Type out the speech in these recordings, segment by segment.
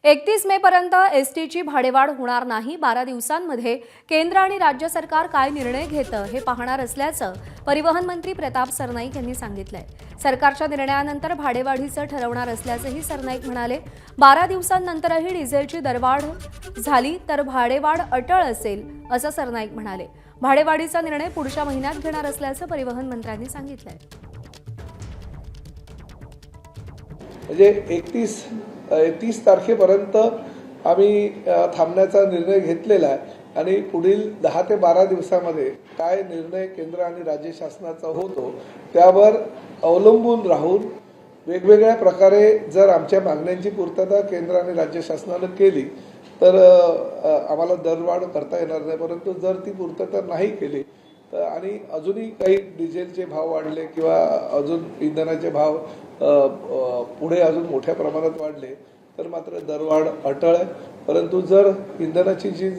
31 मे पर्यंत एसटीची भाडेवाढ होणार नाही। 12 दिवसांमध्ये केंद्र आणि राज्य सरकार काय निर्णय घेतं हे पाहणार असल्याचं परिवहन मंत्री प्रताप सरनाईक यांनी सांगितलंय। सरकारच्या निर्णयानंतर भाडेवाढीचं ठरवणार असल्याचंही सरनाईक म्हणाले। 12 दिवसांनंतरही डिझेलची दरवाढ झाली तर भाडेवाढ अटळ असेल असं सरनाईक म्हणाले। भाडेवाढीचा निर्णय पुढच्या महिन्यात घेणार असल्याचं परिवहन मंत्र्यांनी सांगितलंय। म्हणजे 31 तारखेपर्यंत आम्ही थांबण्याचा निर्णय घेतलेला आहे आणि पुढील 10 ते 12 दिवसामध्ये काय निर्णय केंद्र आणि राज्य शासनाचा होतो त्यावर अवलंबून राहून वेगवेगळ्या प्रकारे जर आमच्या मागण्यांची पूर्तता केंद्र आणि राज्य शासनाने केली तर आम्हाला दरवाढ करता येणार नाही। परंतु जर ती पूर्तता नाही केली तर आणि अजूनही काही डिझेलचे भाव वाढले किंवा अजून इंधनाचे भाव पुढे अजून मोठ्या प्रमाणात वाढले तर मात्र दरवाढ अटळ आहे। परंतु जर इंधनाची जी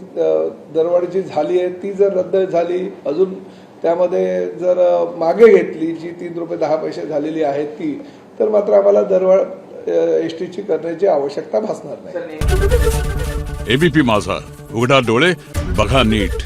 दरवाढ जी झाली आहे ती जर रद्द झाली अजून त्यामध्ये जर मागे घेतली जी 3 रुपये 10 पैसे झालेली आहे ती तर मात्र आम्हाला दरवाढ एसटीची करण्याची आवश्यकता भासणार नाही। एबीपी माझा, उघडा डोळे बघा नीट।